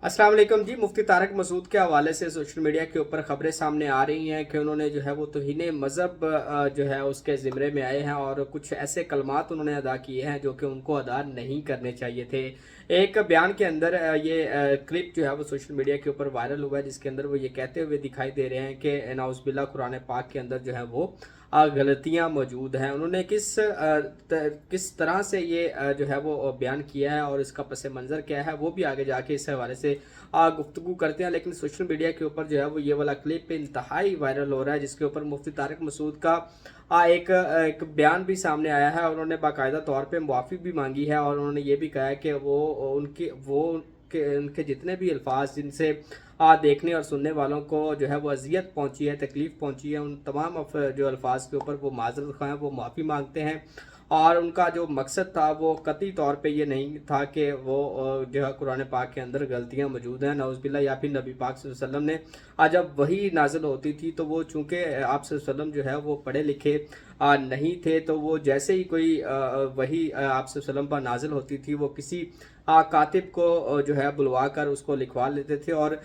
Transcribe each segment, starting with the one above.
अस्सलाम वालेकुम जी। मुफ्ती तारक मसूद के हवाले से सोशल मीडिया के ऊपर खबरें सामने आ रही हैं कि उन्होंने जो है वो तौहीन मज़हब जो है उसके ज़िम्मे में आए हैं और कुछ ऐसे कलमात उन्होंने अदा किए हैं जो कि उनको अदा नहीं करने चाहिए थे। एक बयान के अंदर ये क्लिप जो है वो सोशल मीडिया के ऊपर वायरल हुआ है, जिसके अंदर वो ये कहते हुए दिखाई दे रहे हैं कि नाउज़ुबिल्लाह कुरान पाक के अंदर जो है वो गलतियाँ मौजूद हैं। उन्होंने किस तरह से ये जो है वो बयान किया है और इसका पस मंज़र क्या है वो भी आगे जाके इस हवाले से गुफ्तगू करते हैं। लेकिन सोशल मीडिया के ऊपर जो है वो ये वाला क्लिप इंतहाई वायरल हो रहा है, जिसके ऊपर मुफ्ती तारिक मसूद का एक बयान भी सामने आया है। उन्होंने बाकायदा तौर पे मुआफ़ी भी मांगी है और उन्होंने ये भी कहा है कि उनके जितने भी अल्फाज जिनसे देखने और सुनने वालों को जो है वो अजियत पहुंची है, तकलीफ़ पहुंची है, उन तमाम जो अल्फाज के ऊपर वो माजरत ख़्वाह हैं, वो माफ़ी मांगते हैं। और उनका जो मकसद था वो कतई तौर पे ये नहीं था कि वो जो है कुरान पाक के अंदर गलतियां मौजूद हैं नौज़ुबिल्लाह, या फिर नबी पाक सल्लल्लाहु अलैहि वसल्लम ने जब वही नाजिल होती थी तो वो चूँकि आप सल्लल्लाहु अलैहि वसल्लम जो है वो पढ़े लिखे नहीं थे, तो वो जैसे ही कोई वही आप सल्लल्लाहु अलैहि वसल्लम पर नाजिल होती थी वो किसी कातिब को जो है बुलवा कर उसको लिखवा लेते थे। और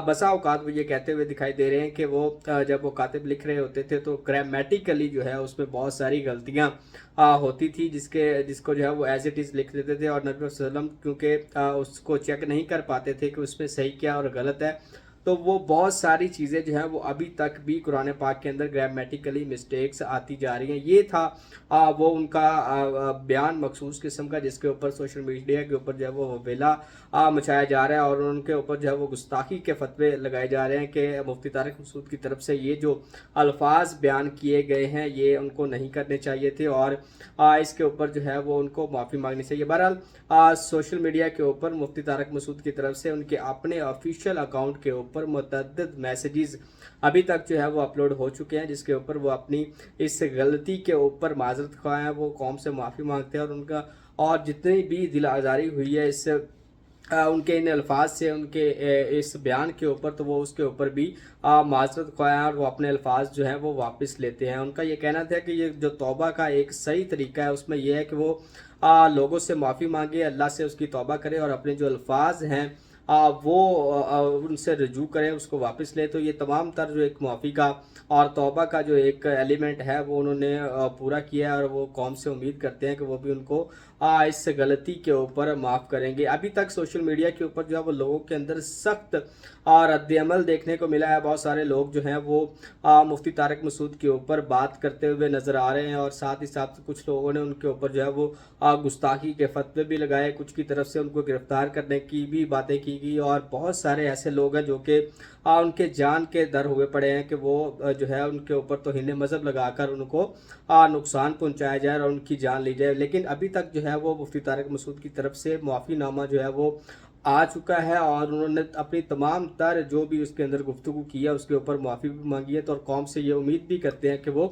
बसा औकात वो ये कहते हुए दिखाई दे रहे हैं कि वो जब वो कातिब लिख रहे होते थे तो ग्रामेटिकली जो है उसमें बहुत सारी गलतियां होती थी, जिसको जो है वो एज इट इज़ लिख देते थे और नबी वसल्लम क्योंकि उसको चेक नहीं कर पाते थे कि उसमें सही क्या और गलत है, तो वो बहुत सारी चीज़ें जो हैं वो अभी तक भी कुरान पाक के अंदर ग्रामेटिकली मिस्टेक्स आती जा रही हैं। ये था वो उनका बयान मखसूस किस्म का, जिसके ऊपर सोशल मीडिया के ऊपर जो है वो वेला मचाया जा रहा है और उनके ऊपर जो है वो गुस्ताखी के फतवे लगाए जा रहे हैं कि मुफ्ती तारिक मसूद की तरफ से ये जो अल्फाज बयान किए गए हैं ये उनको नहीं करने चाहिए थे और इसके ऊपर जो है वो उनको माफ़ी मांगनी चाहिए। बहरहाल सोशल मीडिया के ऊपर मुफ्ती तारिक मसूद की तरफ से उनके अपने ऑफिशियल अकाउंट के ऊपर मुतअद्दिद मैसेजेस अभी तक जो है वो अपलोड हो चुके हैं, जिसके ऊपर वो अपनी इस गलती के ऊपर माजरत ख्वाह हैं, वो कौम से माफ़ी मांगते हैं और उनका और जितनी भी दिल आज़ारी हुई है इस उनके इन अल्फाज से, उनके इस बयान के ऊपर, तो वो उसके ऊपर भी माजरत ख्वाह हैं और वो अपने अल्फाज जो हैं वो वापस लेते हैं। उनका ये कहना था कि ये जो तौबा का एक सही तरीका है उसमें यह है कि वो लोगों से माफ़ी मांगे, अल्लाह से उसकी तौबा करे और अपने जो अल्फाज हैं वो उनसे रजू करें, उसको वापस ले। तो ये तमाम तर जो एक मुआफ़ी का और तौबा का जो एक एलिमेंट है वो उन्होंने पूरा किया है और वो कौम से उम्मीद करते हैं कि वो भी उनको इस गलती के ऊपर माफ़ करेंगे। अभी तक सोशल मीडिया के ऊपर जो है वो लोगों के अंदर सख्त और रद्द-ए-अमल देखने को मिला है। बहुत सारे लोग जो हैं वो मुफ्ती तारिक मसूद के ऊपर बात करते हुए नज़र आ रहे हैं और साथ ही साथ कुछ लोगों ने उनके ऊपर जो है वो गुस्ताखी के फतवे भी लगाए, कुछ की तरफ से उनको गिरफ्तार करने की भी बातें की गई और बहुत सारे ऐसे लोग हैं जो कि उनके जान के दर हुए पड़े हैं कि वो जो है उनके ऊपर तौहीन मज़हब लगाकर उनको नुकसान पहुंचाया जाए और उनकी जान ली जाए। लेकिन अभी तक जो है वो मुफ्ती तारिक मसूद की तरफ से मुआफ़ीनामा जो है वो आ चुका है और उन्होंने अपनी तमाम तर जो भी उसके अंदर गुफ्तगू की है उसके ऊपर माफ़ी भी मांगी है। तो और कौम से ये उम्मीद भी करते हैं कि वो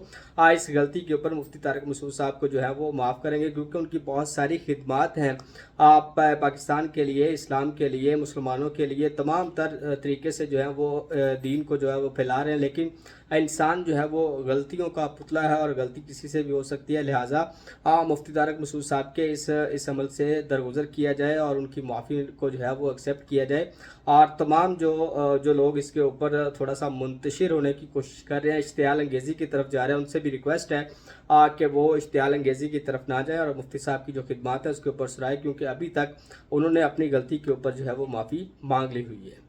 इस गलती के ऊपर मुफ्ती तारिक मसूद साहब को जो है वो माफ़ करेंगे, क्योंकि उनकी बहुत सारी खिदमात हैं पाकिस्तान के लिए, इस्लाम के लिए, मुसलमानों के लिए, तमाम तर तरीके से जो है वो दीन को जो है वो फैला रहे हैं। लेकिन इंसान जो है वो गलतियों का पुतला है और गलती किसी से भी हो सकती है, लिहाजा मुफ्ती तारिक मसूद साहब के इस अमल से दरगुजर किया जाए और उनकी माफ़ी को जो है वो एक्सेप्ट किया जाए। और तमाम जो लोग इसके ऊपर थोड़ा सा मुंतशिर होने की कोशिश कर रहे हैं, इश्तियाल अंगेज़ी की तरफ जा रहे हैं, उनसे भी रिक्वेस्ट है कि वो इश्तियाल अंगेज़ी की तरफ ना जाए और मुफ्ती साहब की जो खिदमात है उसके ऊपर सराय, क्योंकि अभी तक उन्होंने अपनी गलती के ऊपर जो है वो माफ़ी मांग ली हुई है।